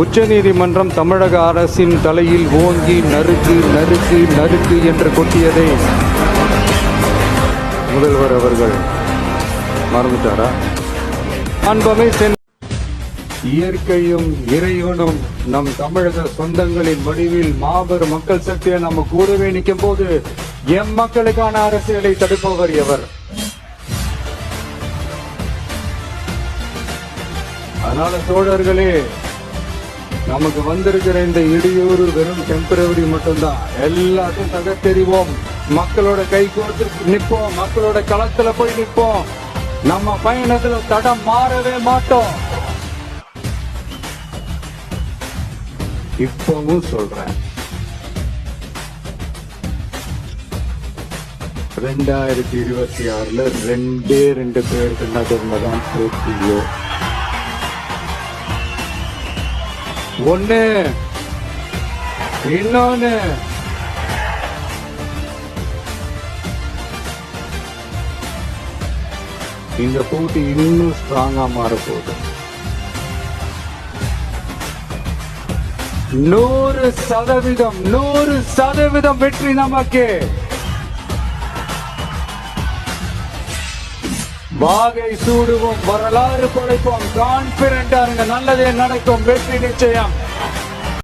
உச்ச நீதிமன்றம் தமிழக அரசின் தலையில் ஓங்கி நறுக்கு நறுக்கு நறுக்கு என்று கொட்டியதை முதல்வர் அவர்கள் மறந்துட்டாரா? அன்பமை இயற்கையும் இறைவனும் நம் தமிழக சொந்தங்களின் வடிவில் மாபெரும் மக்கள் சக்தியை நம்ம கூடவே நிற்கும் போது எம் மக்களுக்கான அரசியலை தடுப்பவர் எவர்? அதனால தோழர்களே, நமக்கு வந்திருக்கிற இந்த இடையூறு வெறும் டெம்பரவரி மட்டும்தான். எல்லாத்தையும் தகர்த்தெறிவோம், மக்களோட கை கோர்த்து நிற்போம், மக்களோட களத்துல போய் நிற்போம். நம்ம பயணத்துல தடம் மாறவே மாட்டோம். இப்பவும் சொல்றேன், 2026 2 பேருக்கு நகர்ந்ததான் போட்டியோ. ஒண்ணு இன்னொன்னு இந்த போட்டி இன்னும் ஸ்ட்ராங்கா மாறப்போகுது. 100% வெற்றி நமக்கு. வாகை சூடுவோம், வரலாறு படைப்போம், கான்பிடண்டா இருங்க, நல்லதே நடக்கும், வெற்றி நிச்சயம்.